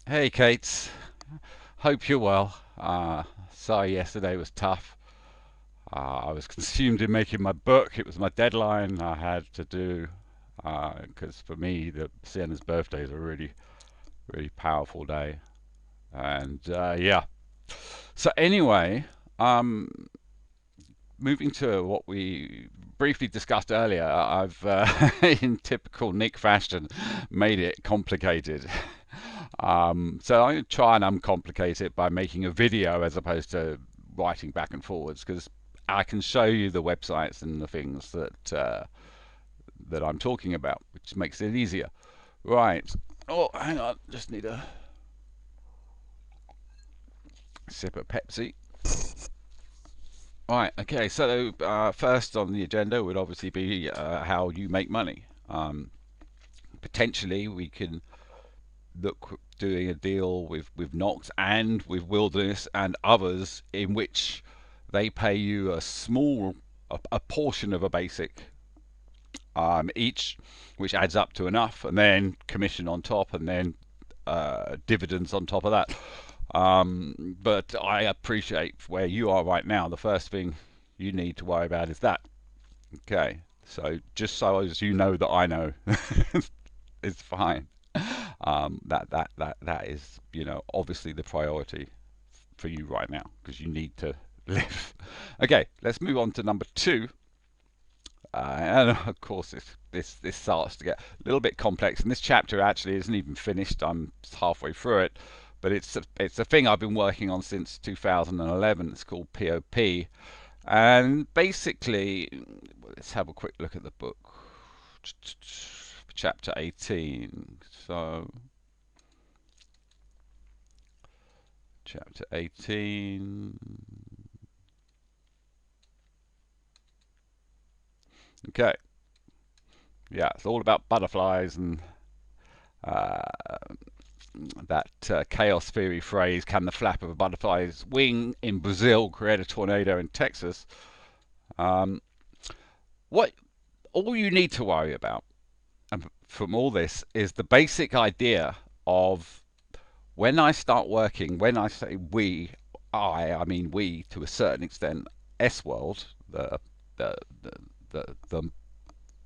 Hey, Cait. Hope you're well. Sorry, yesterday was tough. I was consumed in making my book. It was my deadline I had to do because for me, the Sienna's birthday is a really, really powerful day. And yeah. So anyway, um, moving to what we briefly discussed earlier, I've, in typical Nick fashion, made it complicated. So I'm going to try and uncomplicate it by making a video as opposed to writing back and forwards because I can show you the websites and the things that I'm talking about, which makes it easier. Right. Oh, hang on. Just need a sip of Pepsi. Right. Okay. So first on the agenda would obviously be how you make money. Potentially, we can look doing a deal with Knox and with Wilderness and others in which they pay you a portion of a basic each, which adds up to enough, and then commission on top, and then dividends on top of that. But I appreciate where you are right now. The first thing you need to worry about is that. Okay, so just so as you know that I know, it's fine. That is, obviously the priority for you right now because you need to live. Okay, let's move on to number two. And of course, this starts to get a little bit complex, and this chapter actually isn't even finished. I'm halfway through it, but it's a thing I've been working on since 2011. It's called POP, and basically, let's have a quick look at the book. Chapter 18. So, chapter 18. Okay. Yeah, it's all about butterflies and uh, that chaos theory phrase, can the flap of a butterfly's wing in Brazil create a tornado in Texas? Um, what all you need to worry about from all this is the basic idea of when I start working, when I say we, I mean we to a certain extent, S World, the, the, the, the,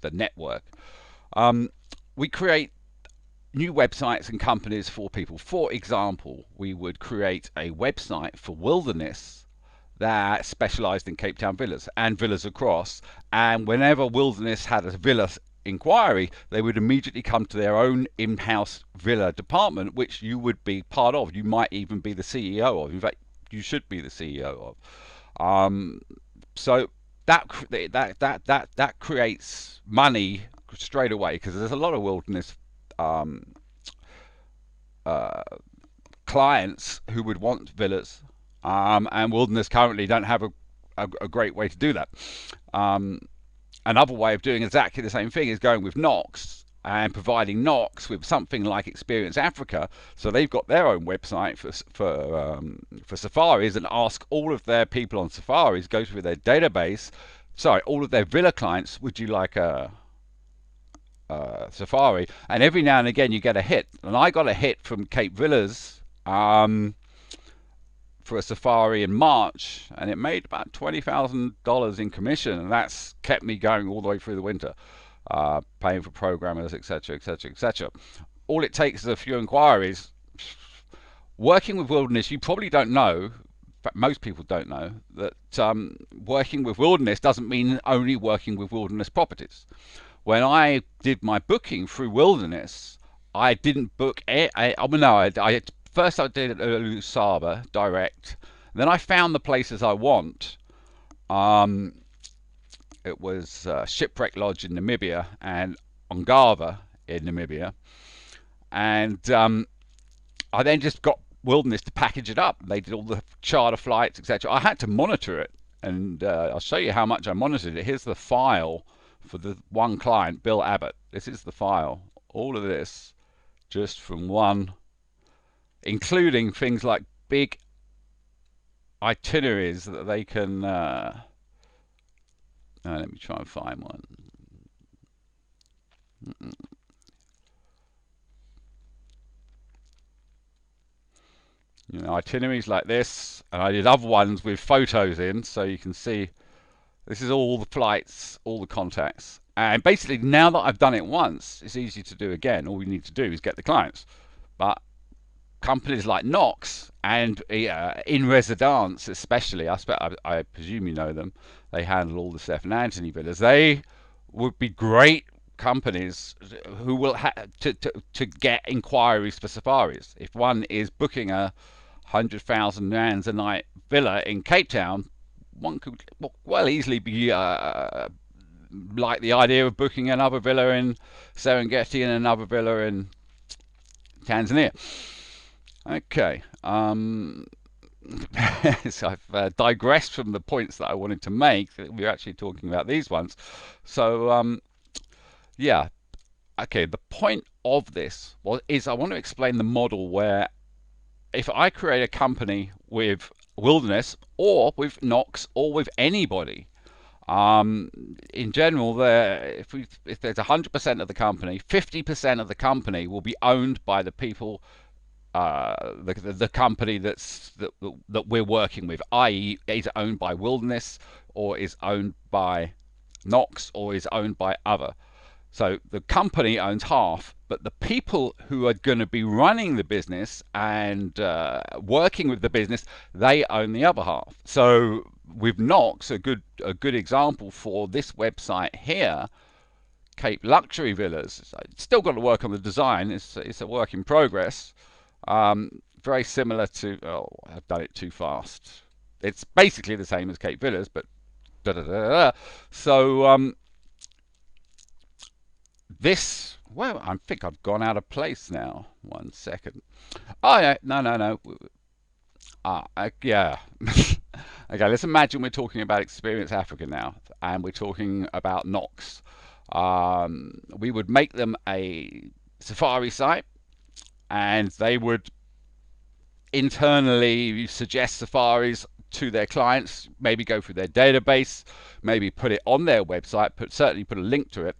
the network, um, we create new websites and companies for people. For example, we would create a website for Wilderness that specialized in Cape Town villas and villas across. And whenever Wilderness had a villa inquiry, they would immediately come to their own in-house villa department, which you would be part of. You might even be the CEO of. In fact, you should be the CEO of. So that creates money straight away because there's a lot of Wilderness um, uh, clients who would want villas, and Wilderness currently don't have a great way to do that. Um, Another way of doing exactly the same thing is going with Knox and providing Knox with something like Experience Africa, so they've got their own website for safaris and ask all of their people on safaris, go through their database. Sorry, all of their villa clients. Would you like a safari? And every now and again you get a hit, and I got a hit from Cape Villas for a safari in March, and it made about $20,000 in commission, and that's kept me going all the way through the winter, paying for programmers, etc., etc., etc. All it takes is a few inquiries. Working with Wilderness, you probably don't know. In fact, most people don't know that working with Wilderness doesn't mean only working with Wilderness properties. When I did my booking through Wilderness, I didn't book. First I did Lusaba direct. Then I found the places I want. Um, it was Shipwreck Lodge in Namibia and Ongava in Namibia, and I then just got Wilderness to package it up. They did all the charter flights, etc. I had to monitor it, and I'll show you how much I monitored it. Here's the file for the one client, Bill Abbott. This is the file. All of this just from one, including things like big itineraries that they can. Let me try and find one. itineraries like this, and I did other ones with photos in, so you can see this is all the flights, all the contacts. And basically, now that I've done it once, it's easy to do again. All we need to do is get the clients. But companies like Knox and In Residence, especially, I presume you know them. They handle all the Stefan Antoni villas. They would be great companies who will to get inquiries for safaris. If one is booking a 100,000 rands a night villa in Cape Town, one could well easily be like the idea of booking another villa in Serengeti and another villa in Tanzania. Okay. So I've digressed from the points that I wanted to make. We're actually talking about these ones. So yeah. Okay. The point of this is I want to explain the model where if I create a company with Wilderness or with Knox or with anybody, in general, if there's 100% of the company, 50% of the company will be owned by the people, the company that we're working with, i.e., is owned by Wilderness or is owned by Knox or is owned by other. So the company owns half, but the people who are going to be running the business and working with the business, they own the other half. So with Knox, a good example for this website here, Cape Luxury Villas. It's still got to work on the design. It's a work in progress. Very similar to. Oh, I've done it too fast. It's basically the same as Cape Villas, but so this. Well, I think I've gone out of place now. 1 second. Oh yeah, no. Yeah. Okay, let's imagine we're talking about Experience Africa now, and we're talking about Knox. We would make them a safari site, and they would internally suggest safaris to their clients, maybe go through their database, maybe put it on their website, certainly put a link to it.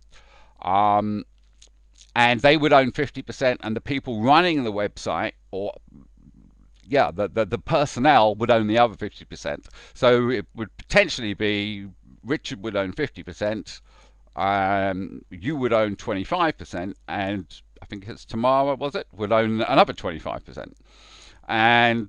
And they would own 50%, and the people running the website, or the personnel would own the other 50%. So it would potentially be Richard would own 50%, you would own 25%, and I think it's Tamara, was it, would own another 25%. And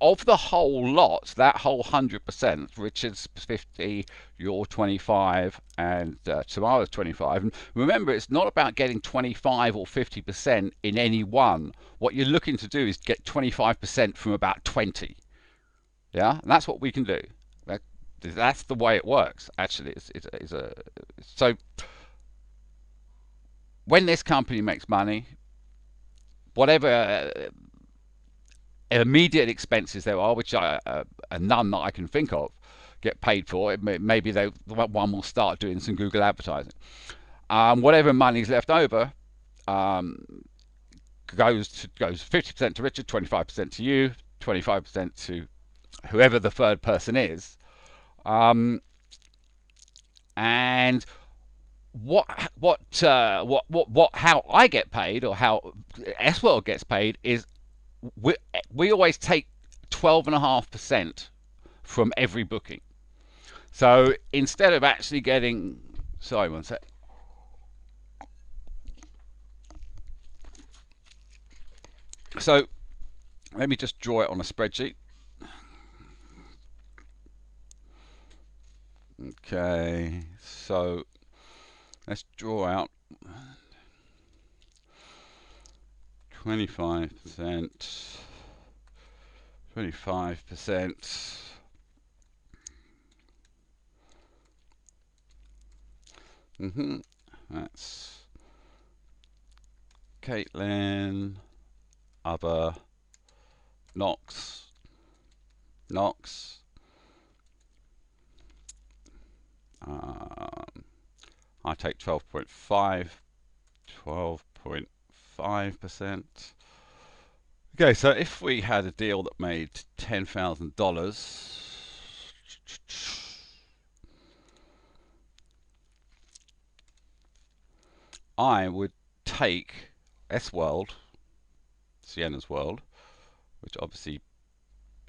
of the whole lot, that whole 100%, Richard's 50, you're 25, and Tamara's 25. And remember, it's not about getting 25 or 50% in any one. What you're looking to do is get 25% from about 20. Yeah, and that's what we can do. That's the way it works. Actually, so when this company makes money, whatever immediate expenses there are, which are none that I can think of, get paid for. Maybe one will start doing some Google advertising. Whatever money's left over goes 50% to Richard, 25% to you, 25% to whoever the third person is. And how I get paid, or how S-World gets paid, is we always take 12.5% from every booking. So instead of actually getting, sorry, 1 sec. So let me just draw it on a spreadsheet. Okay, so let's draw out 25%, 25%. That's Caitlin, other, Knox. I take 12.5%. Okay, so if we had a deal that made $10,000, I would take S-World, Sienna's World, which obviously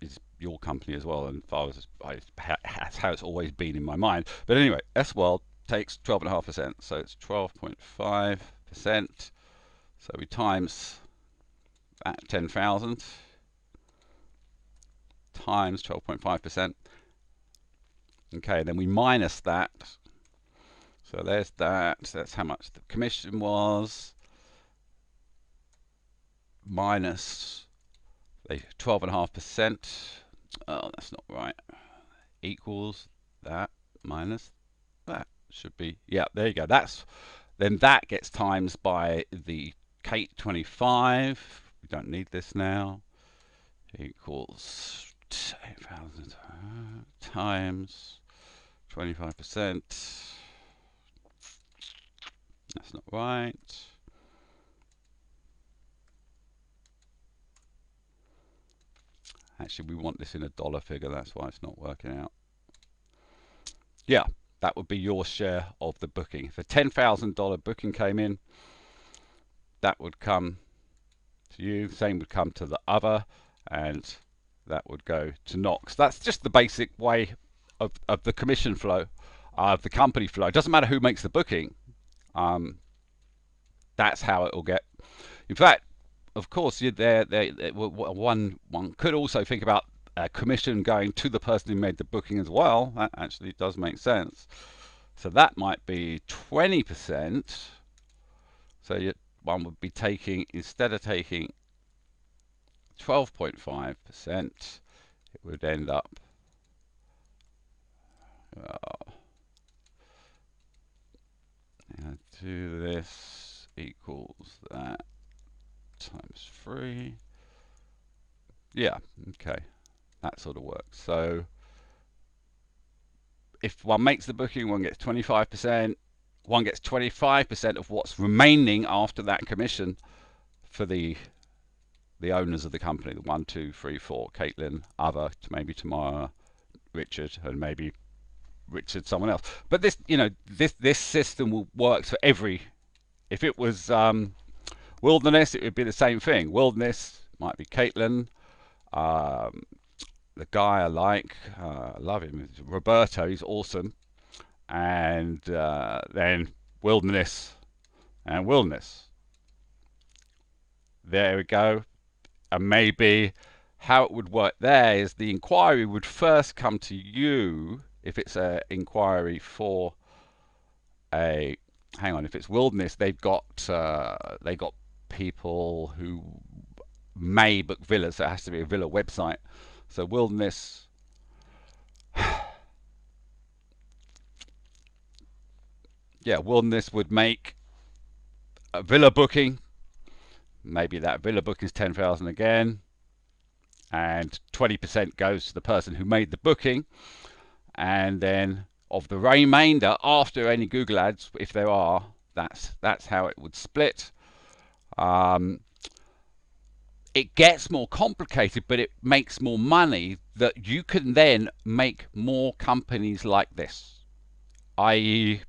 is your company as well, and that's how it's always been in my mind. But anyway, S World takes 12.5%, so it's 12.5%. So we times that 10,000 times 12.5%. Okay, then we minus that. So there's that. So that's how much the commission was. Minus 12.5%. Oh, that's not right. Equals that minus that. Should be, yeah, there you go. Then that gets times by the Cait 25. We don't need this now. Equals 8,000 times 25%. That's not right. Actually, we want this in a dollar figure. That's why it's not working out. Yeah, that would be your share of the booking. If a $10,000 booking came in, that would come to you. Same would come to the other, and that would go to Knox. That's just the basic way of the commission flow, of the company flow. It doesn't matter who makes the booking. That's how it will get. In fact, of course, one could also think about a commission going to the person who made the booking as well. That actually does make sense. So that might be 20%. So one would be taking, instead of taking 12.5%, it would end up do this equals that times 3. Yeah, okay, that sort of works. So if one makes the booking, one gets 25%, one gets 25% of what's remaining after that commission for the owners of the company, the 1, 2, 3, 4, Caitlin, other, maybe Tamara, Richard, and maybe Richard someone else. But this, this system will work for every. If it was Wilderness, it would be the same thing. Wilderness might be Caitlin, the guy I like, I love him, Roberto, he's awesome, and then Wilderness and Wilderness. There we go. And maybe how it would work there is the inquiry would first come to you if it's an inquiry for a. Hang on, if it's Wilderness, they've got people who may book villas, so it has to be a villa website. So Wilderness, yeah, Wilderness would make a villa booking. Maybe that villa booking is 10,000 again, and 20% goes to the person who made the booking, and then of the remainder, after any Google ads, if there are, that's how it would split. It gets more complicated, but it makes more money that you can then make more companies like this. I.e.,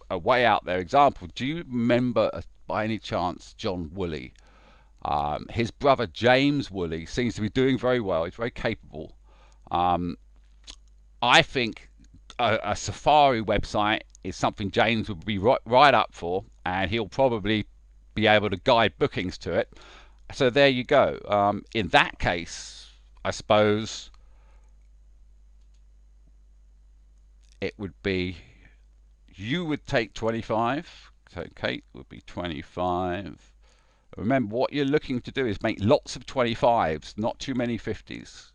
a way out there example. Do you remember, by any chance, John Woolley? His brother James Woolley seems to be doing very well. He's very capable. I think a Safari website is something James would be right up for, and he'll probably be able to guide bookings to it. So there you go. In that case, I suppose it would be, you would take 25, so Cait would be 25. Remember, what you're looking to do is make lots of 25s, not too many 50s,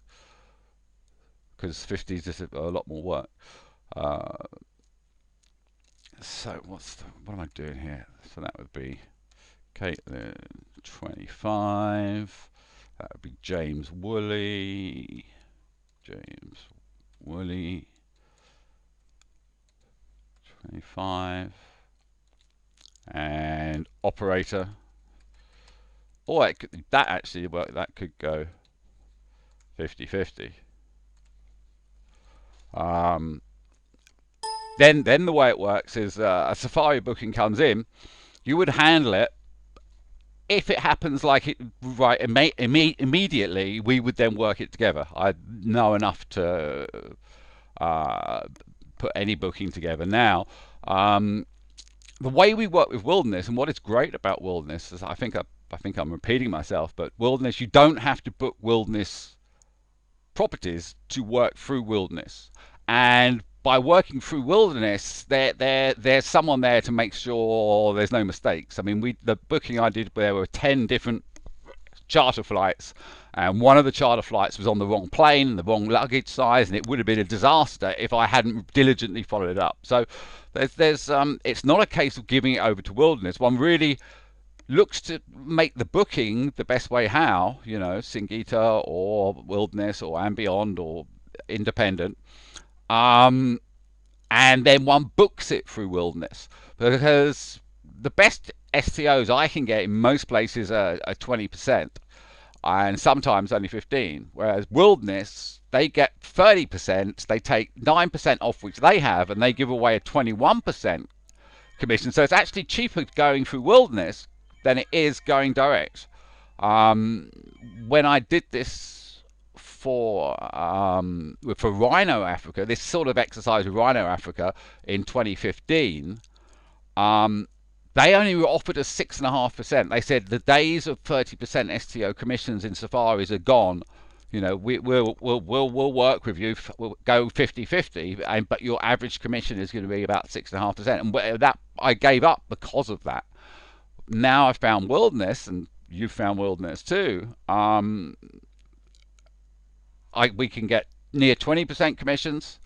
because 50s is a lot more work. So what am I doing here? So that would be Caitlin 25. That would be James Woolley. 25. And operator. Or that actually work. That could go 50-50. Then the way it works is a Safari booking comes in, you would handle it if it happens like it right immediately, we would then work it together. I know enough to put any booking together now. The way we work with Wilderness, and what is great about Wilderness, is I think I'm repeating myself, but Wilderness, you don't have to book Wilderness properties to work through Wilderness. And by working through Wilderness, there's someone there to make sure there's no mistakes. I mean, the booking I did, there were 10 different charter flights, and one of the charter flights was on the wrong plane, the wrong luggage size, and it would have been a disaster if I hadn't diligently followed it up. So it's not a case of giving it over to Wilderness. One really looks to make the booking the best way how, you know, Singita or Wilderness or and Beyond or Independent, and then one books it through Wilderness, because the best STOs I can get in most places are 20%, and sometimes only 15, whereas Wilderness, they get 30%, they take 9% off which they have, and they give away a 21% commission. So it's actually cheaper going through Wilderness than it is going direct. When I did this for Rhino Africa, this sort of exercise with Rhino Africa in 2015, they only were offered us 6.5%. They said the days of 30% STO commissions in safaris are gone. You know, we'll work with you. We'll go 50-50, but your average commission is going to be about 6.5%. And that I gave up because of that. Now I've found Wilderness, and you've found Wilderness too. We can get near 20% commissions.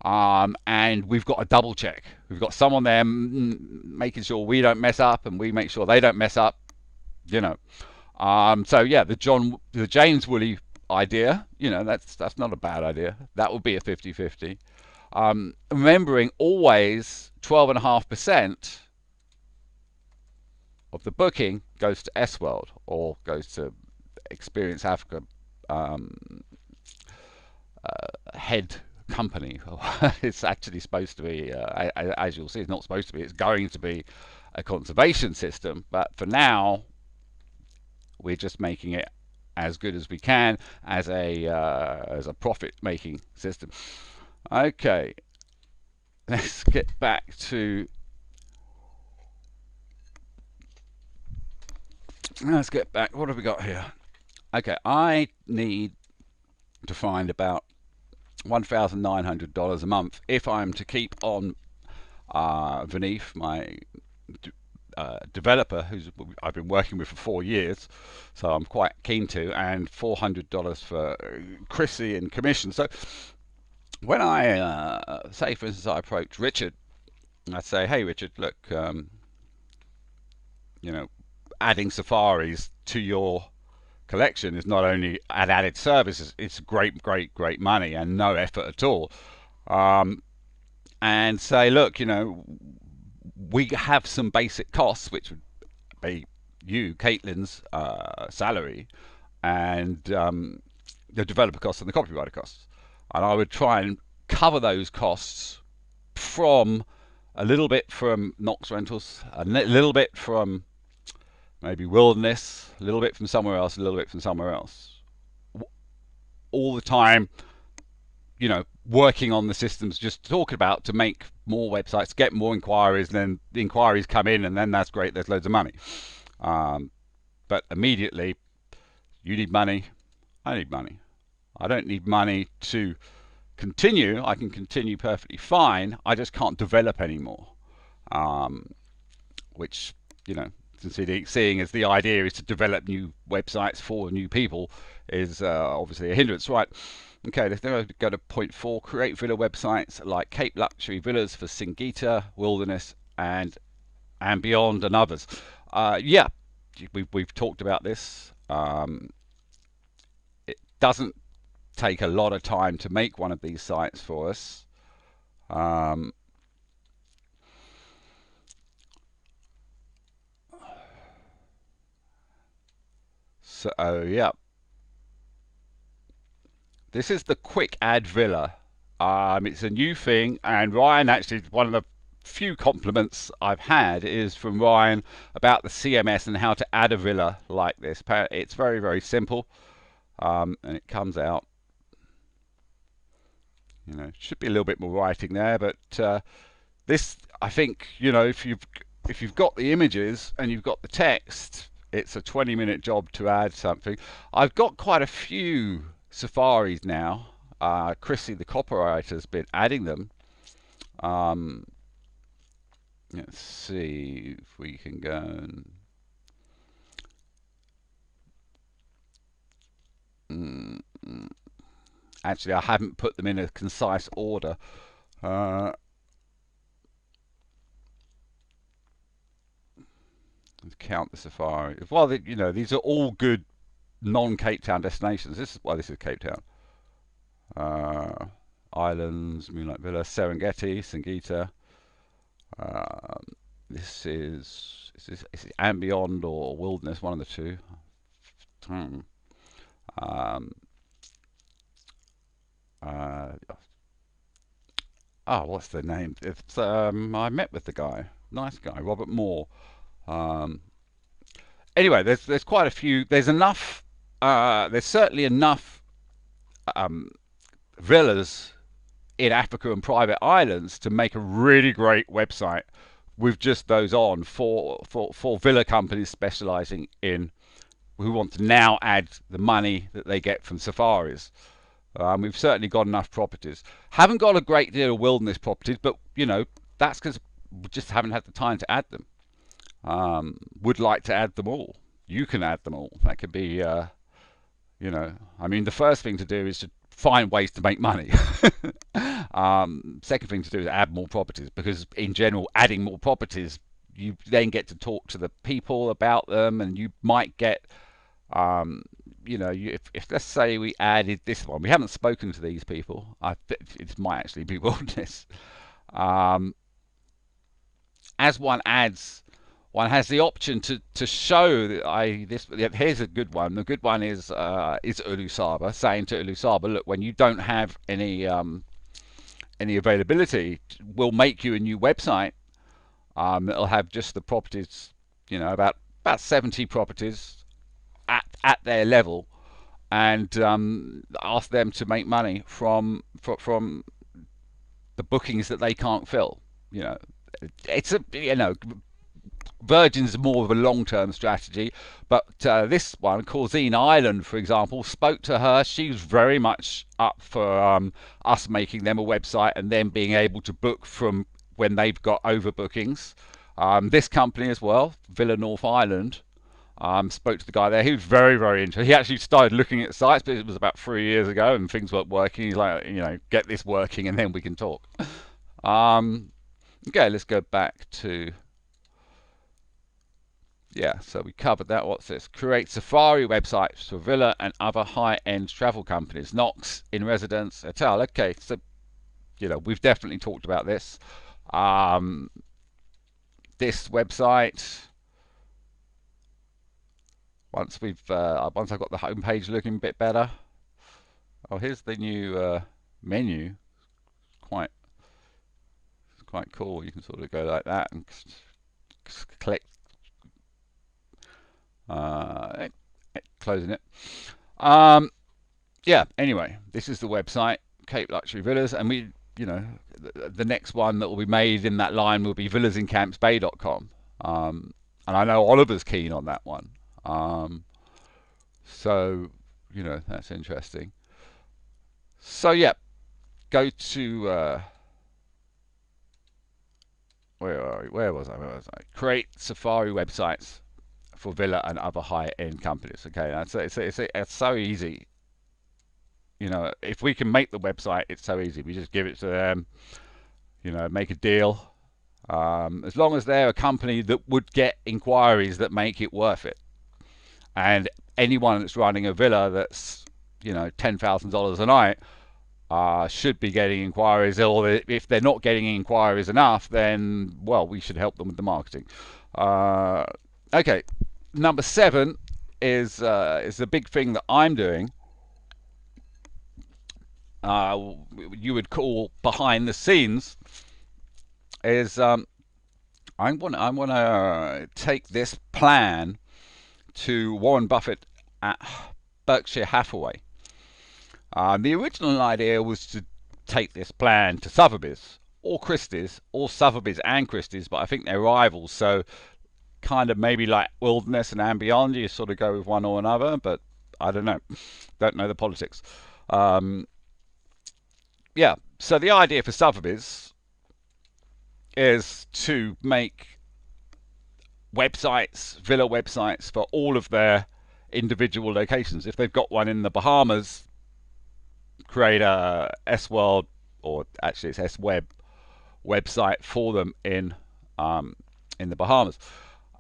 And we've got a double check. We've got someone there making sure we don't mess up, and we make sure they don't mess up, you know. So yeah, the James Woolley idea, you know, that's not a bad idea. That would be a 50-50. Remembering always 12.5% of the booking goes to S-World or goes to Experience Africa head company. It's actually supposed to be, as you'll see, it's not supposed to be, it's going to be a conservation system, but for now we're just making it as good as we can as a profit making system. Okay, let's get back to what have we got here? Okay, I need to find about $1,900 a month if I'm to keep on Vinith, my developer, who's I've been working with for 4 years, so I'm quite keen to, and $400 for Christie and commission. So when I say, for instance, I approach Richard, I say, hey Richard, look, you know, adding safaris to your collection is not only an added service, it's great money and no effort at all. And say, look, you know, we have some basic costs, which would be you, Caitlin's salary, and the developer costs and the copywriter costs, and I would try and cover those costs from a little bit from Knox Rentals, a little bit from maybe Wilderness, a little bit from somewhere else, a little bit from somewhere else. All the time, you know, working on the systems, just talking about to make more websites, get more inquiries, and then the inquiries come in, and then that's great, there's loads of money. But immediately, you need money, I need money. I don't need money to continue. I can continue perfectly fine. I just can't develop anymore. Which, you know, seeing as the idea is to develop new websites for new people is obviously a hindrance. Right, okay, let's now go to point 4. Create villa websites like Cape Luxury Villas for Singita, Wilderness, and Beyond, and others. Yeah, we've talked about this. It doesn't take a lot of time to make one of these sites for us. So yeah, this is the quick add villa. It's a new thing, and Ryan actually, one of the few compliments I've had is from Ryan about the CMS and how to add a villa like this. It's very, very simple, and it comes out. You know, should be a little bit more writing there, but this, I think, you know, if you've got the images and you've got the text, it's a 20-minute job to add something. I've got quite a few safaris now. Christie, the copywriter, has been adding them. Let's see if we can go and actually, I haven't put them in a concise order. Let's count the safari. Well, you know, these are all good non-Cape Town destinations. This is Cape Town. Islands, Moonlight Villa, Serengeti, Singita. This is and beyond or wilderness, one of the two. What's the name? It's I met with the guy, nice guy, Robert Moore. Anyway, there's quite a few. There's enough. There's certainly enough villas in Africa and private islands to make a really great website with just those on for villa companies specializing in who want to now add the money that they get from safaris. We've certainly got enough properties. Haven't got a great deal of wilderness properties, but you know, that's because we just haven't had the time to add them. Would like to add them all. You can add them all. That could be, you know, I mean, the first thing to do is to find ways to make money. Second thing to do is add more properties, because in general, adding more properties, you then get to talk to the people about them, and you might get, you know, if let's say we added this one, we haven't spoken to these people. It might actually be wilderness. As one adds, one has the option to show that this. Here's a good one. The good one is Ulusaba, saying to Ulusaba, look, when you don't have any availability, we'll make you a new website. It'll have just the properties, you know, about 70 properties at their level, and ask them to make money from the bookings that they can't fill. You know, it's a, you know, Virgin's more of a long-term strategy, but this one, Corzine Island, for example, spoke to her. She was very much up for us making them a website and them being able to book from when they've got overbookings. This company as well, Villa North Island, spoke to the guy there. He was very, very interested. He actually started looking at sites, but it was about 3 years ago and things weren't working. He's like, you know, get this working and then we can talk. Okay, let's go back to... Yeah, so we covered that. What's this? Create safari websites for villa and other high-end travel companies. Knox, in residence, et al. Okay, so, you know, we've definitely talked about this. This website, once I've got the homepage looking a bit better. Oh, here's the new menu. Quite cool. You can sort of go like that and click. Closing it. Yeah, anyway, this is the website, Cape Luxury Villas, and we, you know, the next one that will be made in that line will be villasincampsbay.com. And I know Oliver's keen on that one. So, you know, that's interesting. So, yeah, go to, where was I? Create safari websites for villa and other high-end companies. Okay, it's so easy. You know, if we can make the website, it's so easy. We just give it to them, you know, make a deal. As long as they're a company that would get inquiries that make it worth it. And anyone that's running a villa that's, you know, $10,000 a night should be getting inquiries. Or if they're not getting inquiries enough, then, well, we should help them with the marketing. Okay, number 7 is the big thing that I'm doing. You would call behind the scenes. is I want to take this plan to Warren Buffett at Berkshire Hathaway. The original idea was to take this plan to Sotheby's or Christies, or Sotheby's and Christies, but I think they're rivals, so kind of maybe like Wilderness and Ambient, you sort of go with one or another, but I don't know. Don't know the politics. Yeah, so the idea for Sotheby's is to make websites, villa websites for all of their individual locations. If they've got one in the Bahamas, create a S-World, or actually it's S-Web website for them in the Bahamas,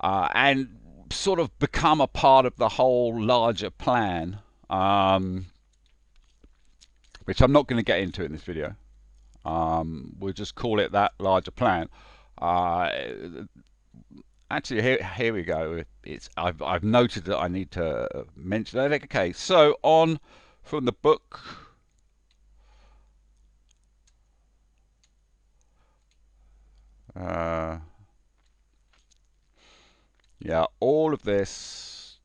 and sort of become a part of the whole larger plan, which I'm not going to get into in this video. We'll just call it that larger plan. Actually, here we go. I've noted that I need to mention that. Okay, so on from the book. Yeah, all of this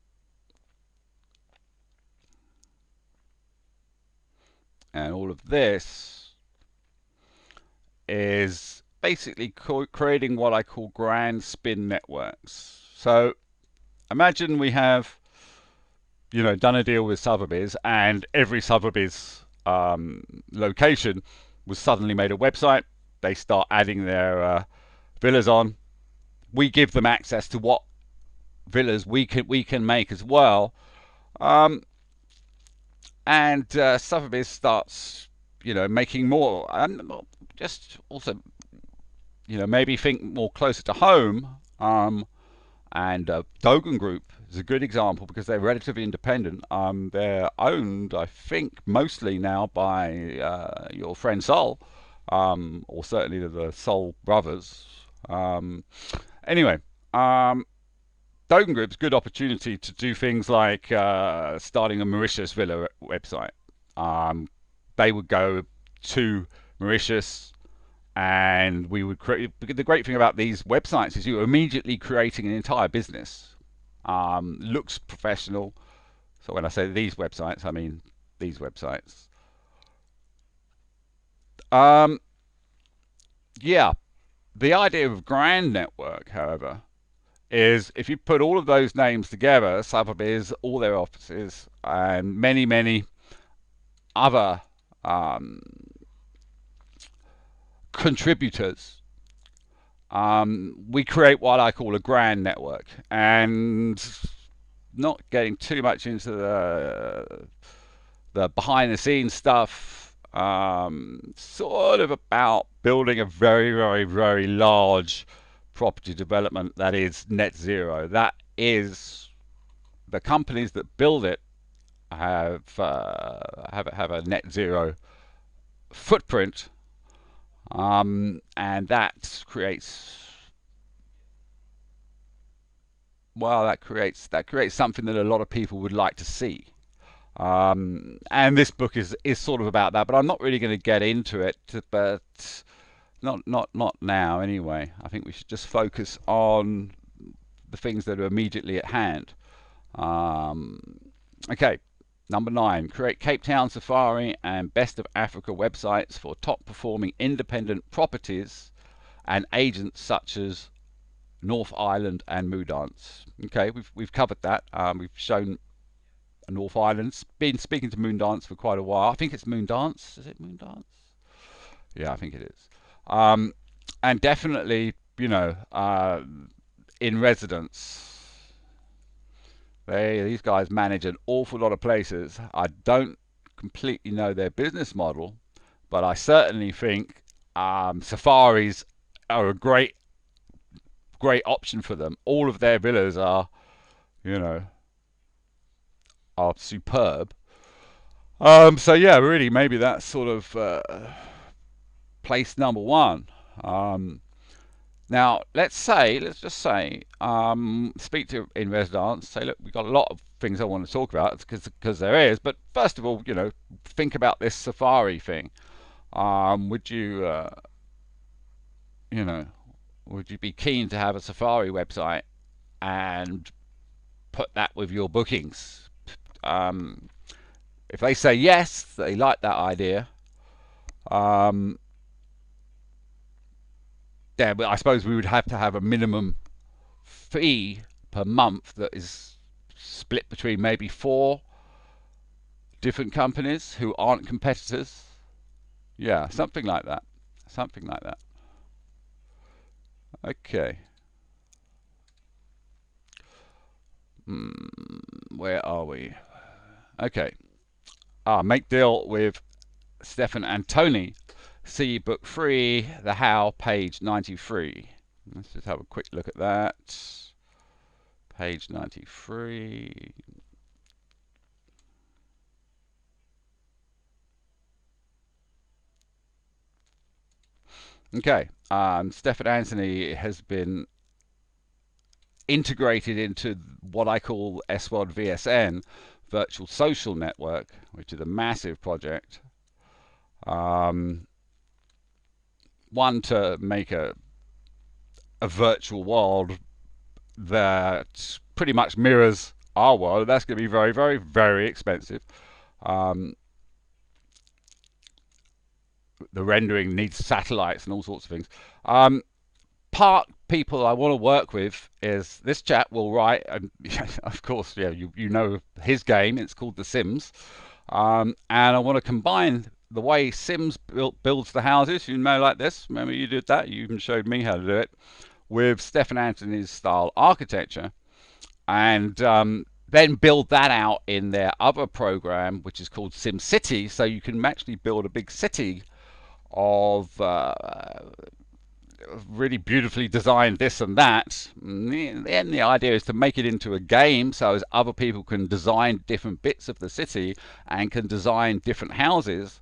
and all of this is basically creating what I call Grand Śpin Networks. So imagine we have, done a deal with Sotheby's, and every Sotheby's location was suddenly made a website. They start adding their villas on. We give them access to what villas we can make as well, and Sotheby's starts, making more, and just also, maybe think more closer to home. And Dogan Group is a good example because they're relatively independent. They're owned, I think, mostly now by your friend Sol, or certainly the Sol brothers. Anyway, Dogan Group's good opportunity to do things like starting a Mauritius villa website. They would go to Mauritius, and we would create. The great thing about these websites is you're immediately creating an entire business. Looks professional. So when I say these websites, I mean these websites. Yeah, the idea of Grand Network, however, is if you put all of those names together, Sotheby's, all their offices, and many, many other contributors, we create what I call a grand network. And not getting too much into the behind the scenes stuff, sort of about building a very, very, very large property development that is net zero. That is, the companies that build it have a net zero footprint, and that creates, well, that creates something that a lot of people would like to see. And this book is sort of about that, but I'm not really going to get into it. But not now anyway. I think we should just focus on the things that are immediately at hand. Okay, number 9, create Cape Town Safari and Best of Africa websites for top performing independent properties and agents such as North Island and Moondance. Okay, we've covered that. We've shown North Island. Been speaking to Moondance for quite a while. I think it's Moondance. Is it Moondance? Yeah, I think it is. And definitely, in residence, these guys manage an awful lot of places. I don't completely know their business model, but I certainly think safaris are a great option for them. All of their villas are superb. So yeah, really, maybe that's sort of place number 1. Now, let's just say, speak to in residence, say, look, we've got a lot of things I want to talk about, because there is, but first of all, think about this safari thing. Would you you know, would you be keen to have a Safari website and put that with your bookings? If they say yes, they like that idea, then I suppose we would have to have a minimum fee per month that is split between maybe 4 different companies who aren't competitors. Yeah, something like that. Something like that. Okay. Where are we? Okay. Make deal with Stefan Antoni. See book 3, The How, page 93. Let's just have a quick look at that. Page 93. Okay. Stefan Antoni has been integrated into what I call Š-ᾧÉÉ VSN, Virtual Social Network, which is a massive project. One, to make a virtual world that pretty much mirrors our world. That's going to be very, very, very expensive. The rendering needs satellites and all sorts of things. Part people I want to work with is this chap will write, and of course, yeah, you know his game. It's called The Sims, and I want to combine the way Sims builds the houses. You know, like this. Remember, you did that. You even showed me how to do it with Stefan Antoni's style architecture, and then build that out in their other program, which is called SimCity. So you can actually build a big city of really beautifully designed this and that. And then the idea is to make it into a game, so as other people can design different bits of the city and can design different houses.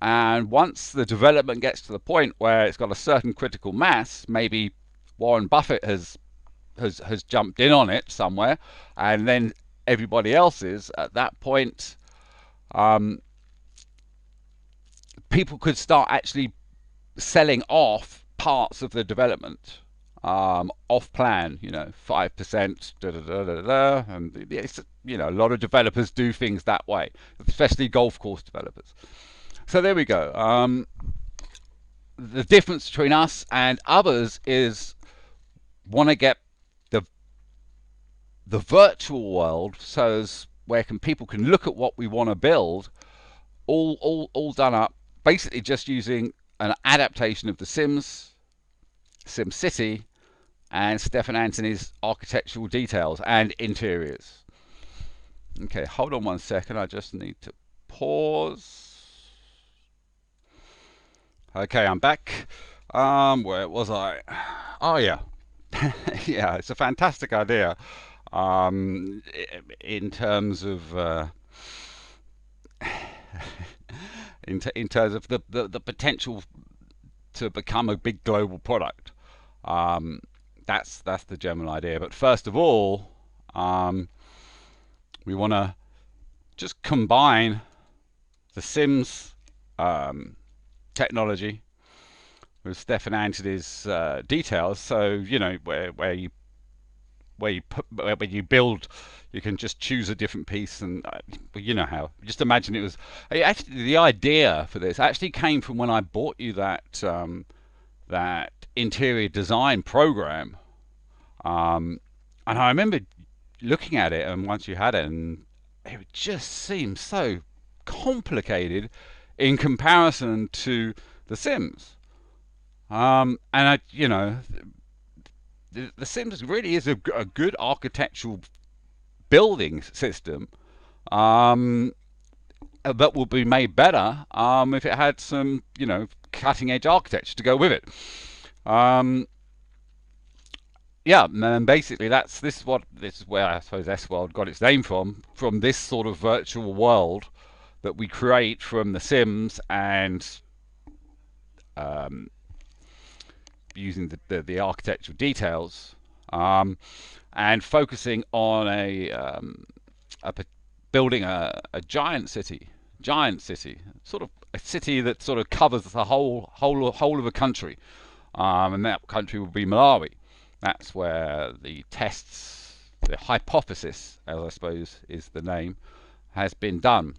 And once the development gets to the point where it's got a certain critical mass, maybe Warren Buffett has jumped in on it somewhere, and then everybody else is at that point, people could start actually selling off parts of the development off plan, 5%, and it's, a lot of developers do things that way, especially golf course developers. So there we go. The difference between us and others is want to get the virtual world, so as where people can look at what we want to build, all done up, basically just using an adaptation of The Sims, SimCity, and Stefan Antoni's architectural details and interiors. Okay, hold on one second. I just need to pause. Okay, I'm back. Where was I? Oh yeah, yeah. It's a fantastic idea. In terms of in terms of the potential to become a big global product. That's the general idea. But first of all, we want to just combine the Sims technology with Stefan Antoni's details. So when you build, you can just choose a different piece, and you know how. Just imagine it was actually the idea for this actually came from when I bought you that that interior design program, and I remember looking at it, and once you had it, and it just seemed so complicated in comparison to The Sims. And the Sims really is a good architectural building system, that will be made better if it had some, cutting edge architecture to go with it. Yeah, and basically this is where I suppose S-World got its name from this sort of virtual world that we create from The Sims, and using the architectural details, and focusing on building a giant city, sort of a city that sort of covers the whole of a country, and that country would be Malawi. That's where the tests, the hypothesis, as I suppose is the name, has been done.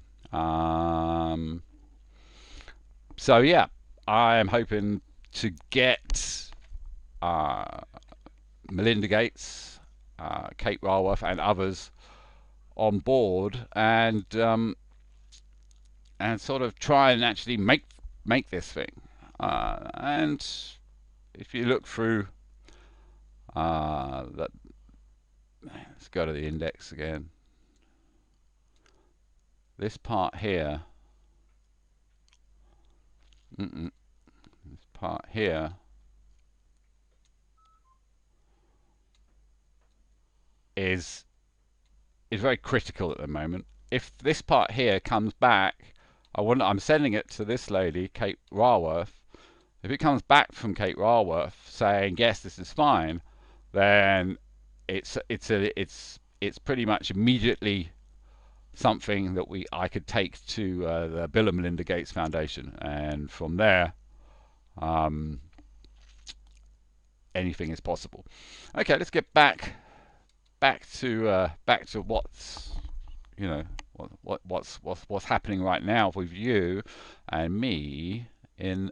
So yeah, I am hoping to get Melinda Gates, Cait and others on board, and sort of try and actually make this thing. And if you look through that, let's go to the index again. This part here, this part here is very critical at the moment. If this part here comes back, I'm sending it to this lady, Cait Raworth. If it comes back from Cait Raworth saying yes, this is fine, then it's pretty much immediately something that I could take to the Bill and Melinda Gates Foundation, and from there, anything is possible. Okay, let's get back to what's, you know, what's happening right now with you and me in,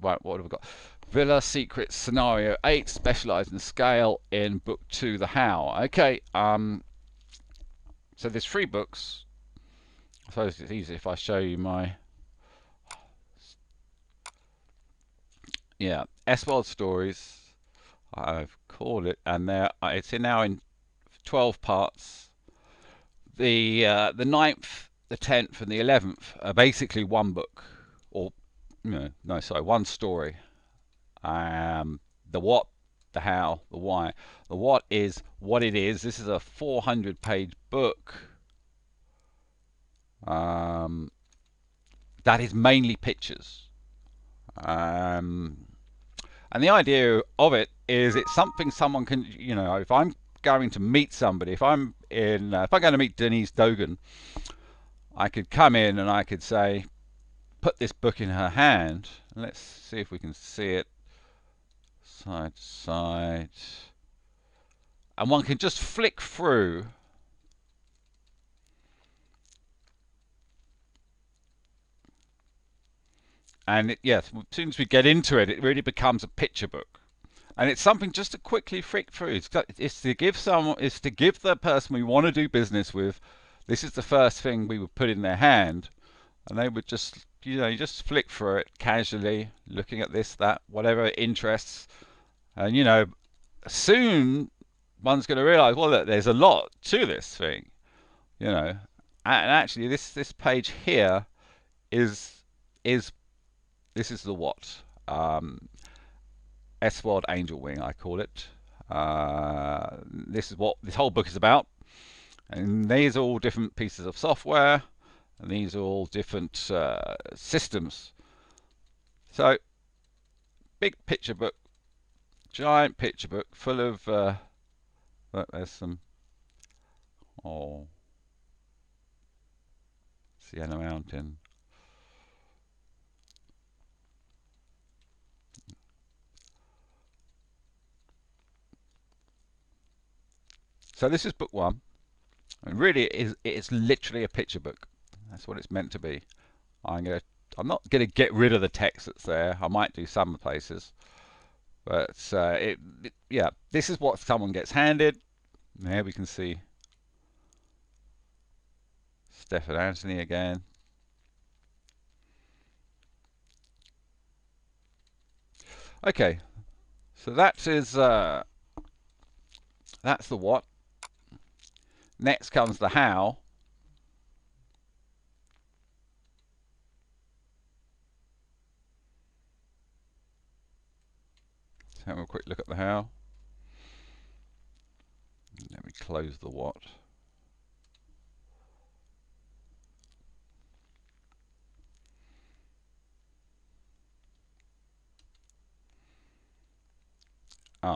right, what have we got? Villa Secret Scenario 8, specialized in scale, in book 2, The How. Okay, so there's 3 books. I suppose it's easy if I show you my, yeah, S-World Stories, I've called it, and it's now in 12 parts. The 9th, the 10th, and the 11th are basically one book, or one story. The what, the how, the why. The what is what it is. This is a 400-page book. That is mainly pictures. And the idea of it is it's something someone can, if I'm going to meet somebody, if I'm going to meet Denise Dogan, I could come in and I could say, put this book in her hand. Let's see if we can see it side to side. And one can just flick through and yes, as soon as we get into it, it really becomes a picture book, and it's something just to quickly flick through. It's to give the person we want to do business with. This is the first thing we would put in their hand, and they would just, you just flick through it casually, looking at this, that, whatever interests, and soon one's going to realize, well, look, there's a lot to this thing, and actually this page here is this is the what, S-World Angel Wing, I call it. This is what this whole book is about, and these are all different pieces of software, and these are all different systems. So, big picture book, giant picture book full of look, there's some, Sienna Mountain. So this is book 1, and really it's literally a picture book. That's what it's meant to be. I'm not gonna get rid of the text that's there. I might do some places, but yeah, this is what someone gets handed. There we can see Stefan Antoni again. Okay, so that's the what. Next comes the how. Let's have a quick look at the how. Let me close the what.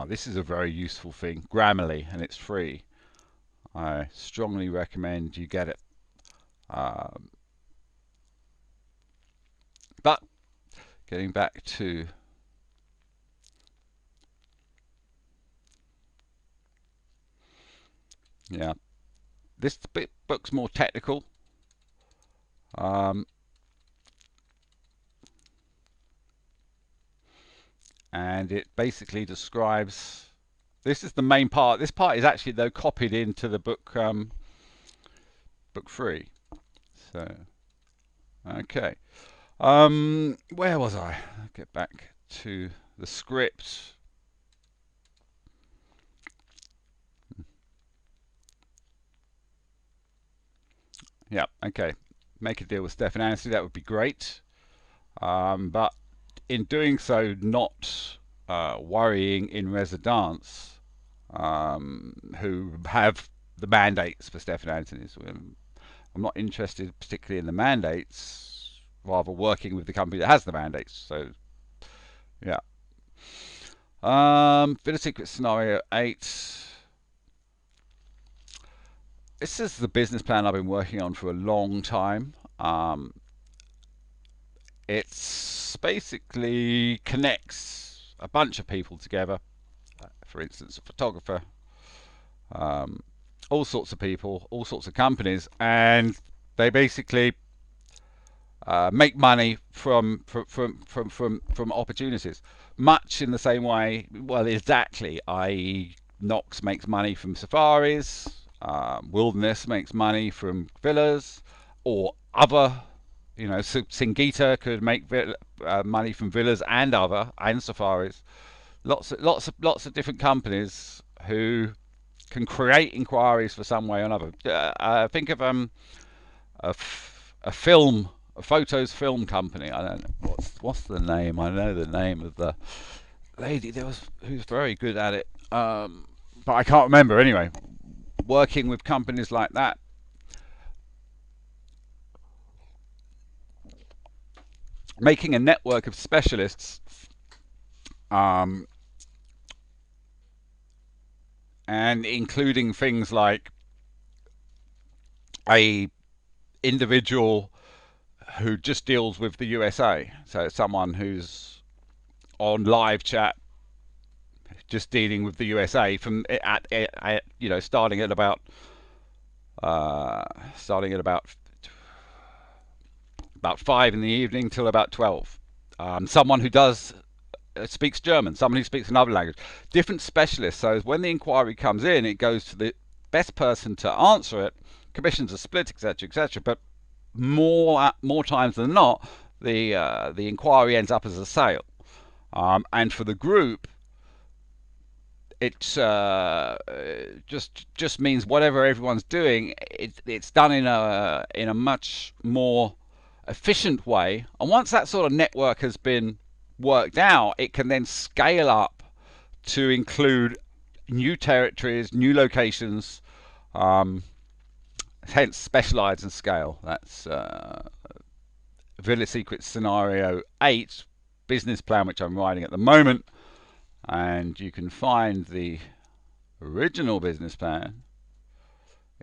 This is a very useful thing, Grammarly, and it's free. I strongly recommend you get it. But getting back to Yeah, this book's more technical. And it basically describes, this is the main part. This part is actually, though, copied into the book, book 3. So, okay. Where was I? I'll get back to the script. Yeah, okay. Make a deal with Stefan Antoni, that would be great. But in doing so, not worrying in residence, who have the mandates for Stefan Antoni. So I'm not interested particularly in the mandates, rather working with the company that has the mandates. So, yeah. Bit of secret scenario 8. This is the business plan I've been working on for a long time. It's basically connects a bunch of people together. For instance, a photographer, all sorts of people, all sorts of companies, and they basically make money from opportunities. Much in the same way, well, exactly. I.e., Knox makes money from safaris. Wilderness makes money from villas, or other, you know, Singita could make money from villas and safaris. Lots of different companies who can create inquiries for some way or another. Think of a photos film company. I don't know what's the name. I know the name of the lady who's very good at it, but I can't remember. Anyway, working with companies like that, making a network of specialists, and including things like a individual who just deals with the USA. So someone who's on live chat, just dealing with the USA from you know, starting at about 5 in the evening till about 12. Someone who does speaks German, someone who speaks another language, different specialists. So when the inquiry comes in, it goes to the best person to answer it. Commissions are split, etc., etc. But more times than not, the inquiry ends up as a sale. And for the group, it's just means whatever everyone's doing, it's done in a much more efficient way. And once that sort of network has been worked out, it can then scale up to include new territories, new locations, hence specialize and scale. That's Villa Secret Scenario 8 business plan, which I'm writing at the moment. And you can find the original business plan,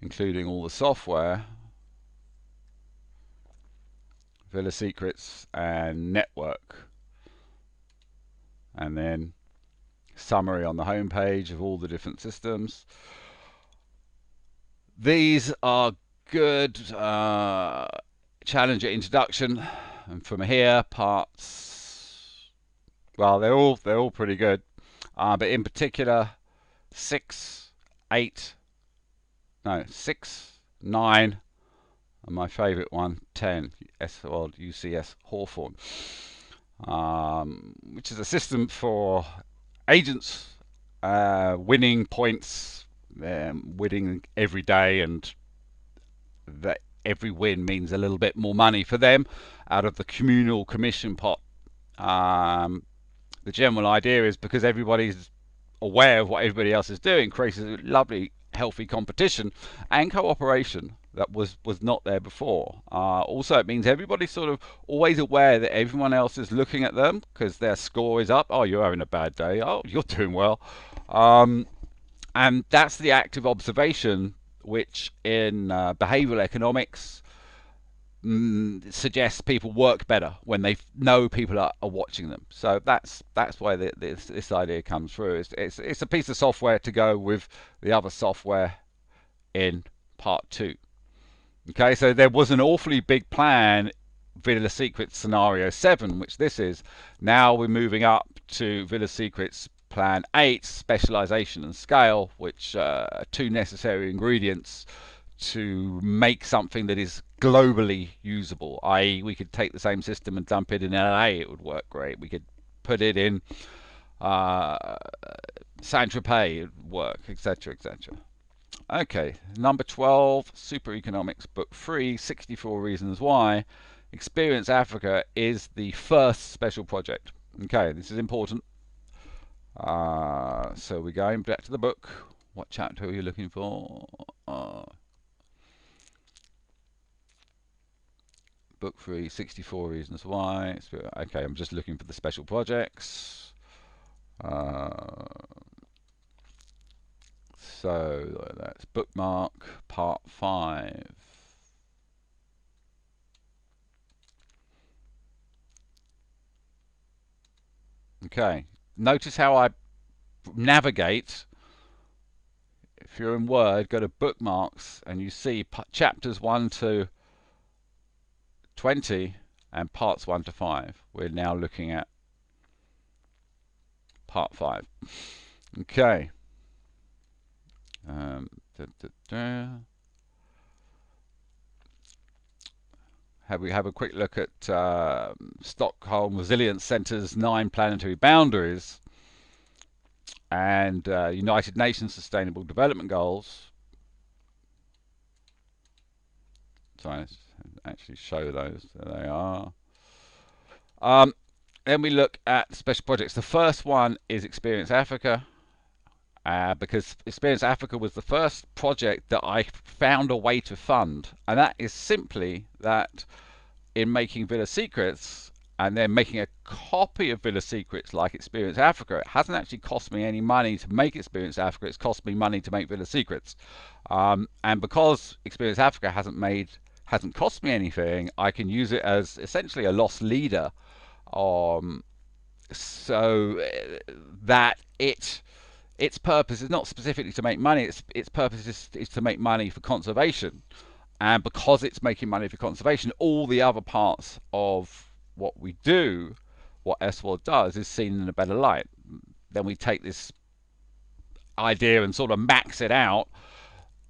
including all the software, Villa Secrets and Network, and then summary on the home page of all the different systems. These are good challenger introduction, and from here parts, well, they're all pretty good, but in particular 6, 8, no 6, 9, and my favourite one 10, UCS Hawthorne, which is a system for agents winning points, winning every day, and that every win means a little bit more money for them out of the communal commission pot. The general idea is, because everybody's aware of what everybody else is doing, creates a lovely healthy competition and cooperation that was not there before. Also, it means everybody's sort of always aware that everyone else is looking at them because their score is up. Oh, you're having a bad day. Oh, you're doing well. And that's the active observation, which in behavioral economics suggests people work better when they know people are watching them. So that's why this idea comes through. It's a piece of software to go with the other software in part 2. Okay, so there was an awfully big plan, Villa Secrets Scenario 7, which this is. Now we're moving up to Villa Secrets Plan 8, Specialization and Scale, which are 2 necessary ingredients to make something that is globally usable, i.e. we could take the same system and dump it in LA, it would work great. We could put it in Saint-Tropez, it would work, etc., etc. Okay, number 12, Supereconomics, Book 3, 64 Reasons Why. Experience Africa is the first special project. Okay, this is important. So we're going back to the book. What chapter are you looking for? Book 3, 64 Reasons Why. Okay, I'm just looking for the special projects. So that's bookmark part 5. Okay, notice how I navigate. If you're in Word, go to bookmarks and you see chapters 1 to 20 and parts 1 to 5. We're now looking at part 5. Okay. We have a quick look at Stockholm Resilience Centre's 9 planetary boundaries and United Nations Sustainable Development Goals. So I actually show those. There they are. Then we look at special projects. The first one is Experience Africa. Because Experience Africa was the first project that I found a way to fund, and that is simply that in making Villa Secrets and then making a copy of Villa Secrets like Experience Africa, it hasn't actually cost me any money to make Experience Africa, it's cost me money to make Villa Secrets. And because Experience Africa hasn't cost me anything, I can use it as essentially a loss leader, so that its purpose is not specifically to make money, its purpose is to make money for conservation. And because it's making money for conservation, all the other parts of what we do, what S-World does, is seen in a better light. Then we take this idea and sort of max it out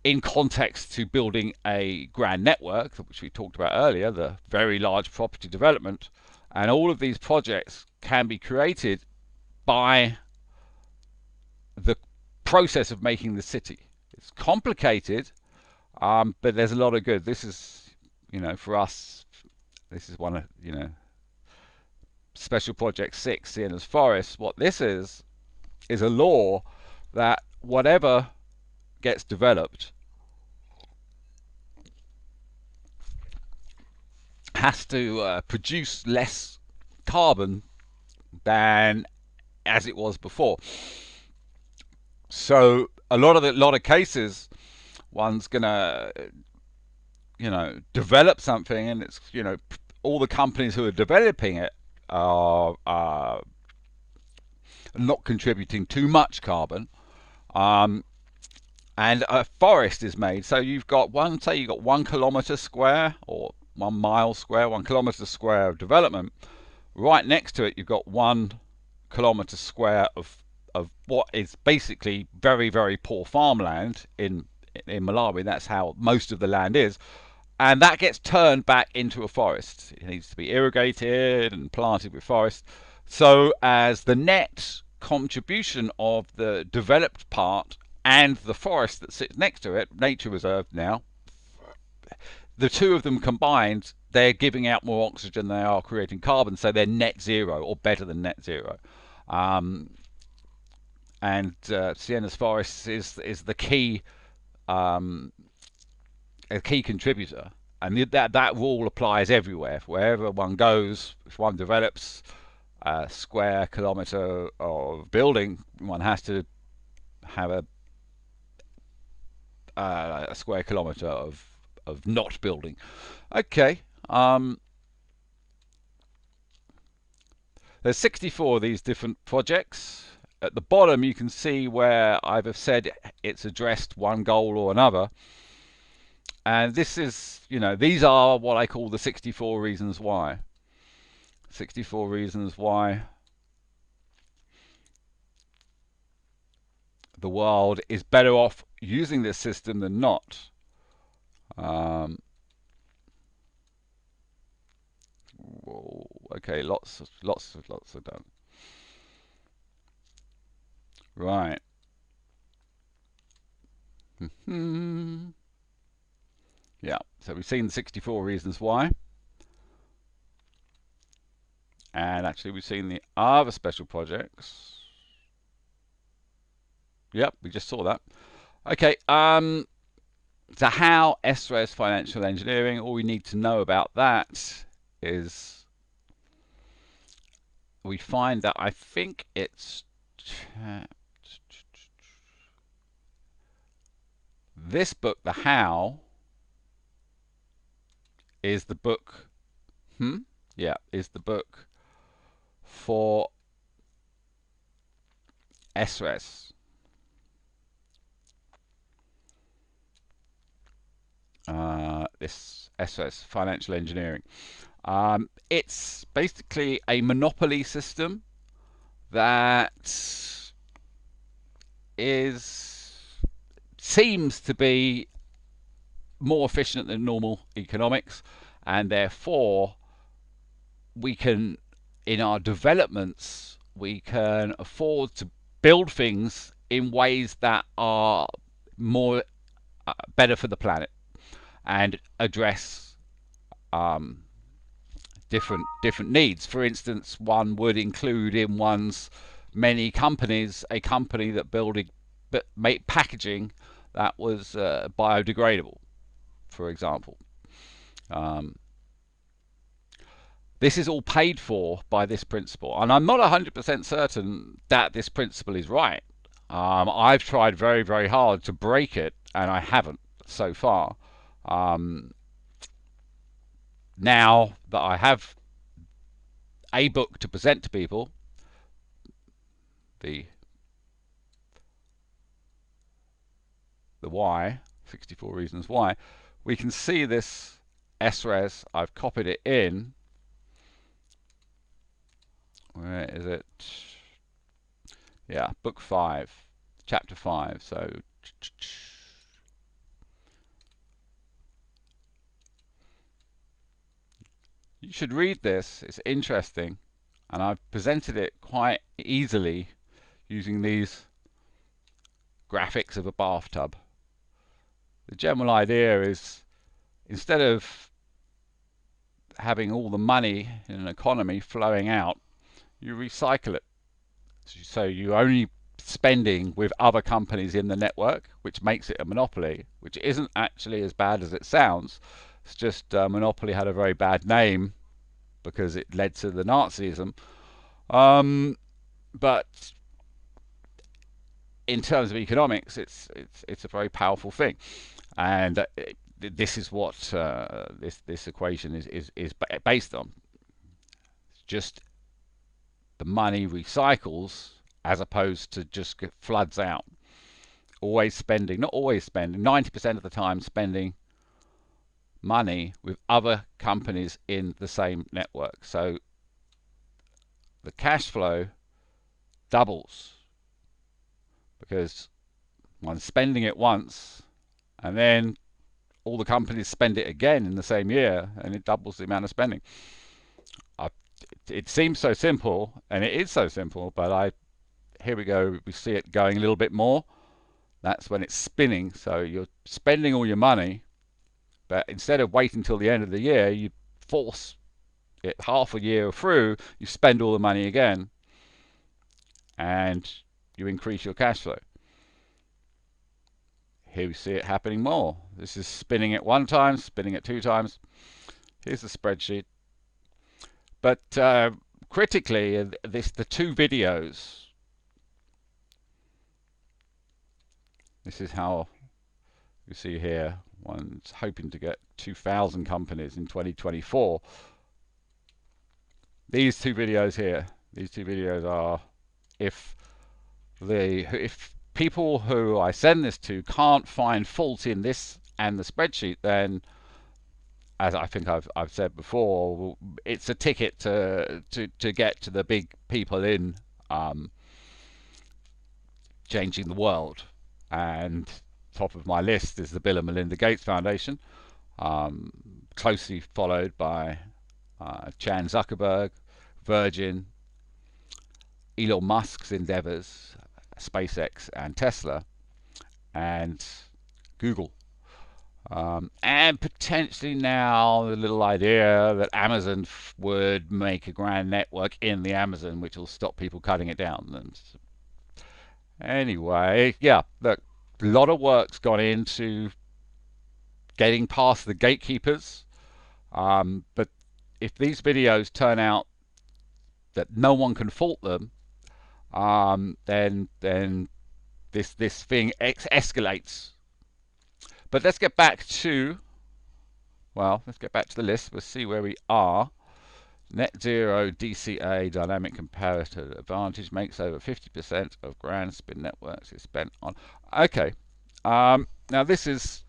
in context to building a grand network, which we talked about earlier, the very large property development. And all of these projects can be created by the process of making the city. It's complicated, but there's a lot of good. This is, for us, this is one of, Special Project 6, Sienna's Forest. What this is a law that whatever gets developed has to produce less carbon than as it was before. So a lot of cases, one's gonna develop something, and it's all the companies who are developing it are not contributing too much carbon, and a forest is made. So you've got 1 kilometer square or 1 mile square, 1 kilometer square of development. Right next to it, you've got 1 kilometer square of what is basically very, very poor farmland in Malawi. That's how most of the land is, and that gets turned back into a forest. It needs to be irrigated and planted with forest. So as the net contribution of the developed part and the forest that sits next to it, nature reserve now, the two of them combined, they're giving out more oxygen than they are creating carbon, so they're net zero, or better than net zero. And Sienna's Forest is the key a key contributor, and that rule applies everywhere. Wherever one goes, if one develops a square kilometer of building, one has to have a square kilometer of not building. Okay. There's 64 of these different projects. At the bottom you can see where I've said it's addressed one goal or another. And this is, these are what I call the 64 reasons why. 64 reasons why the world is better off using this system than not. Okay, lots of done. Right. Yeah, so we've seen the 64 reasons why. And actually we've seen the other special projects. Yep, we just saw that. Okay, so how Š-ČréŠ financial engineering, all we need to know about that is we find that I think it's this book, The How, is the book, is the book for Š-ČréŠ. This Š-ČréŠ financial engineering. It's basically a monopoly system that seems to be more efficient than normal economics, and therefore we can, in our developments, we can afford to build things in ways that are more better for the planet and address different needs. For instance, one would include in one's many companies a company that made packaging that was biodegradable, for example. This is all paid for by this principle, and I'm not 100% certain that this principle is right. I've tried very, very hard to break it, and I haven't so far. Now that I have a book to present to people, the why, 64 reasons why, we can see this Š-ČréŠ. I've copied it in. Where is it? Yeah, book 5, chapter 5. So you should read this. It's interesting, and I've presented it quite easily using these graphics of a bathtub. The general idea is, instead of having all the money in an economy flowing out, you recycle it. So you're only spending with other companies in the network, which makes it a monopoly, which isn't actually as bad as it sounds. It's just monopoly had a very bad name because it led to the Nazism. But in terms of economics, it's a very powerful thing, and this is what this equation is based on. It's just the money recycles as opposed to just floods out. Always spending, not always spending, 90% of the time spending money with other companies in the same network. So the cash flow doubles because one's spending it once and then all the companies spend it again in the same year, and it doubles the amount of spending. It seems so simple, and it is so simple, but here we go, we see it going a little bit more. That's when it's spinning. So you're spending all your money, but instead of waiting until the end of the year, you force it half a year through, you spend all the money again, and you increase your cash flow. Here we see it happening more. This is spinning it one time, spinning it 2 times. Here's the spreadsheet. But critically, the 2 videos, this is how you see here, one's hoping to get 2,000 companies in 2024. These 2 videos here, these 2 videos are if people who I send this to can't find fault in this and the spreadsheet, then, as I think I've said before, it's a ticket to get to the big people in changing the world. And top of my list is the Bill and Melinda Gates Foundation, closely followed by Chan Zuckerberg, Virgin, Elon Musk's endeavors, SpaceX and Tesla, and Google. And potentially now the little idea that Amazon would make a grand network in the Amazon, which will stop people cutting it down. And anyway, yeah, look, a lot of work's gone into getting past the gatekeepers. But if these videos turn out that no one can fault them, then this thing escalates. But let's get back to, well, let's get back to the list. We'll see where we are. Net zero DCA, dynamic comparative advantage, makes over 50% of Grand Śpin Networks is spent on. Okay, now this is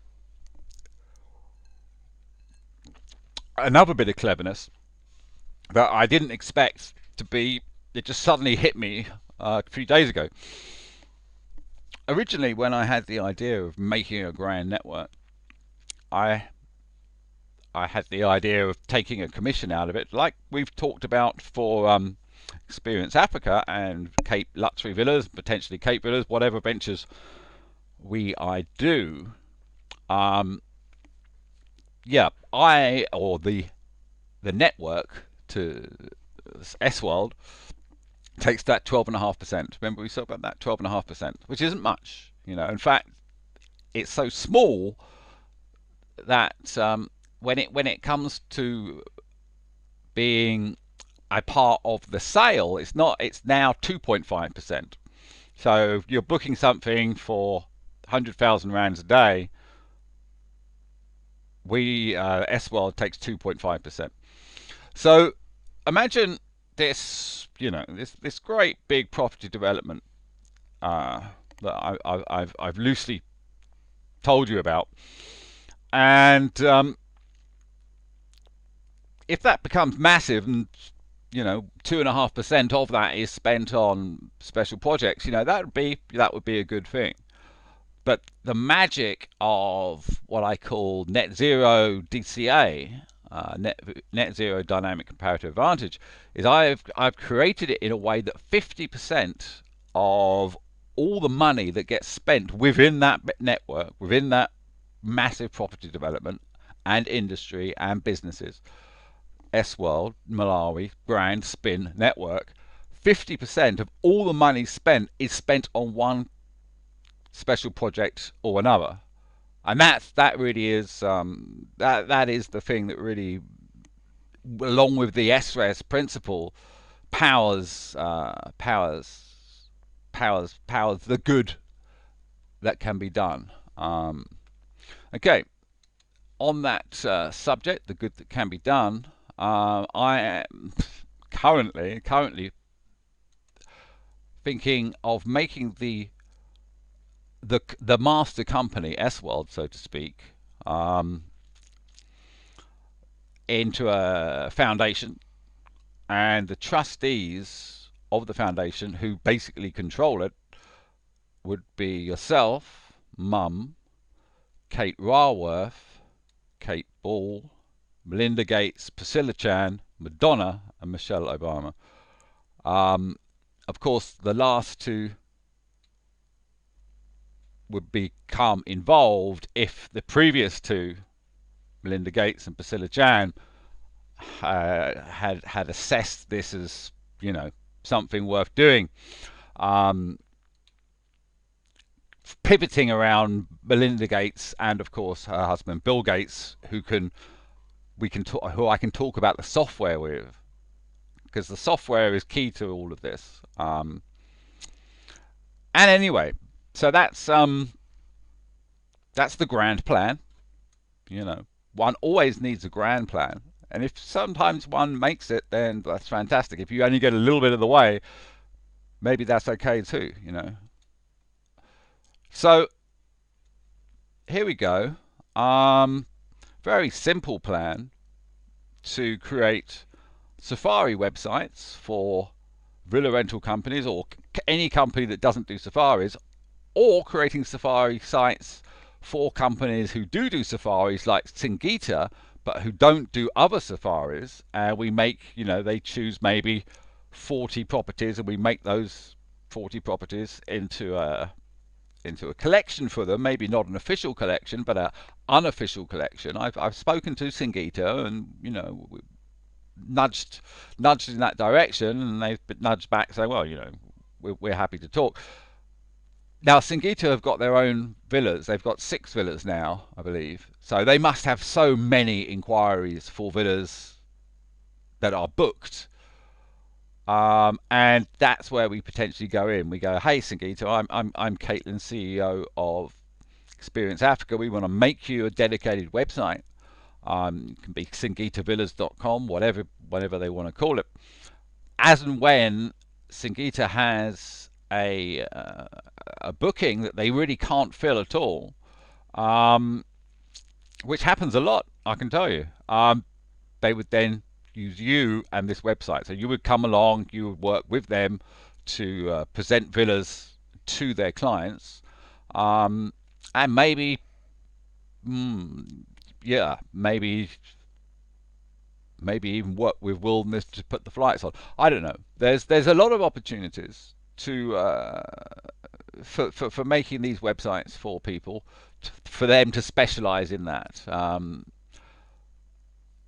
another bit of cleverness that I didn't expect to be. It just suddenly hit me a few days ago. Originally, when I had the idea of making a grand network, I had the idea of taking a commission out of it, like we've talked about for Experience Africa and Cait Luxury Villas, potentially Cait Villas, whatever ventures I do. Yeah, or the network to S-World takes that 12.5%. Remember we spoke about that 12.5%, which isn't much, you know. In fact, it's so small that when it comes to being a part of the sale, it's not. It's now 2.5%. So if you're booking something for 100,000 rands a day, S-World takes 2.5%. So imagine this, you know, this great big property development that I've loosely told you about, and if that becomes massive, and you know 2.5% of that is spent on special projects, you know, that would be a good thing. But the magic of what I call net zero DCA, net zero dynamic comparative advantage, is I've created it in a way that 50% of all the money that gets spent within that network, within that massive property development and industry and businesses, S-World, Malawi, Grand Śpin Network, 50% of all the money spent is spent on one special project or another. And that really is that is the thing that really, along with the Š-¾ principle, powers the good that can be done. Okay, on that subject, the good that can be done, I am currently thinking of making the master company, S-World, so to speak, into a foundation, and the trustees of the foundation, who basically control it, would be yourself, Mum, Kate Raworth, Kate Ball, Melinda Gates, Priscilla Chan, Madonna, and Michelle Obama. Of course, the last two would become involved if the previous two, Melinda Gates and Priscilla Chan, had assessed this as, you know, something worth doing. Pivoting around Melinda Gates and, of course, her husband Bill Gates, who I can talk about the software with, because the software is key to all of this. And anyway, so that's the grand plan. You know, one always needs a grand plan, and if sometimes one makes it, then that's fantastic. If you only get a little bit of the way, maybe that's okay too, you know. So here we go. Very simple plan to create safari websites for villa rental companies or any company that doesn't do safaris, or creating safari sites for companies who do safaris like Singita, but who don't do other safaris. And we make, they choose maybe 40 properties, and we make those 40 properties into a collection for them. Maybe not an official collection, but an unofficial collection. I've spoken to Singita, and nudged in that direction, and they've been nudged back saying, well, we're happy to talk. Now, Singita have got their own villas. They've got 6 villas now, I believe. So they must have so many inquiries for villas that are booked. And that's where we potentially go in. We go, hey, Singita, I'm Caitlin, CEO of Experience Africa. We want to make you a dedicated website. It can be singitavillas.com, whatever they want to call it. As and when Singita has a booking that they really can't fill at all, which happens a lot, I can tell you, they would then use you and this website. So you would come along, you would work with them to present villas to their clients, and maybe maybe even work with Wilderness to put the flights on. I don't know. There's a lot of opportunities to for making these websites for people, for them to specialize in that.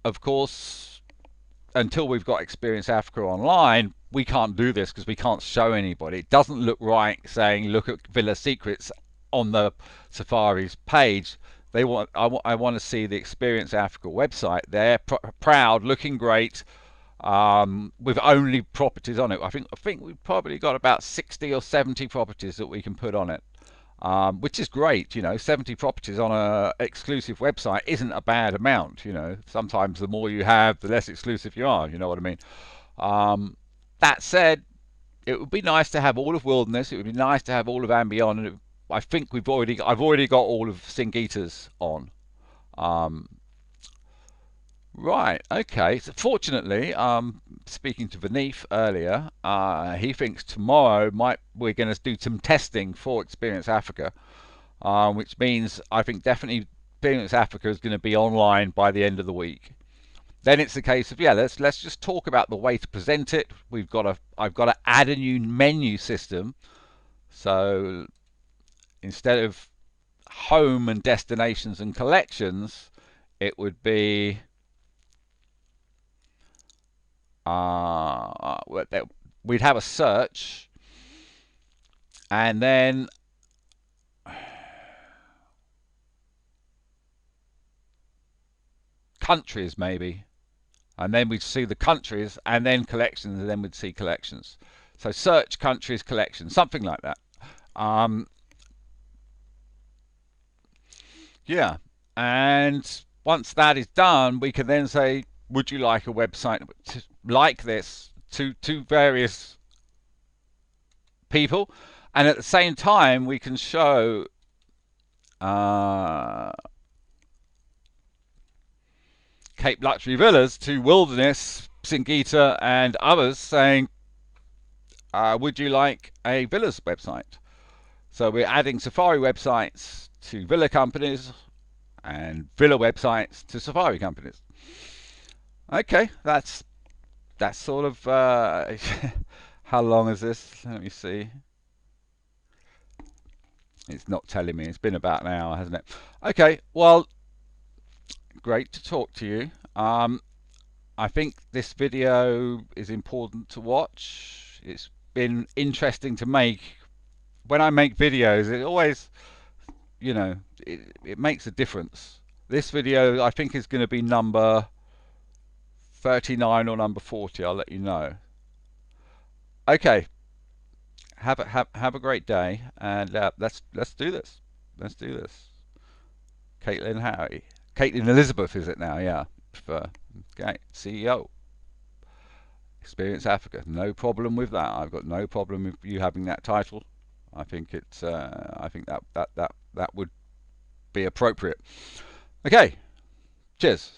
Of course, until we've got Experience Africa online, we can't do this because we can't show anybody. It doesn't look right saying look at Villa Secrets on the Safari's page. I want to see the Experience Africa website. They're proud, looking great, with only properties on it. I think we've probably got about 60 or 70 properties that we can put on it, which is great. 70 properties on a exclusive website isn't a bad amount. Sometimes the more you have, the less exclusive you are. You know what I mean? That said, it would be nice to have all of Wilderness. It would be nice to have all of Ambion, and I think I've already got all of Singita's on. Right, okay. So fortunately, speaking to Vineeth earlier, he thinks tomorrow we're going to do some testing for Experience Africa, which means I think definitely Experience Africa is going to be online by the end of the week. Then it's a case of let's just talk about the way to present it. I've got to add a new menu system, so instead of home and destinations and collections, it would be we'd have a search, and then countries maybe, and then we'd see the countries, and then collections, and then we'd see collections. So search, countries, collections, something like that. Yeah, and once that is done, we can then say, would you like a website like this to various people? And at the same time, we can show Cape Luxury Villas to Wilderness, Singita, and others, saying, would you like a villas website? So we're adding safari websites to villa companies and villa websites to safari companies. Okay, that's sort of how long is this? Let me see. It's not telling me. It's been about an hour, hasn't it? Okay, well, great to talk to you. I think this video is important to watch. It's been interesting to make. When I make videos, it always, it makes a difference. This video, I think, is going to be number 39 or number 40. I'll let you know. Okay, have a great day, and let's do this. Let's do this. Caitlin Elizabeth is it now? Yeah. Okay, CEO. Experience Africa. No problem with that. I've got no problem with you having that title. I think it's. I think that would be appropriate. Okay, cheers.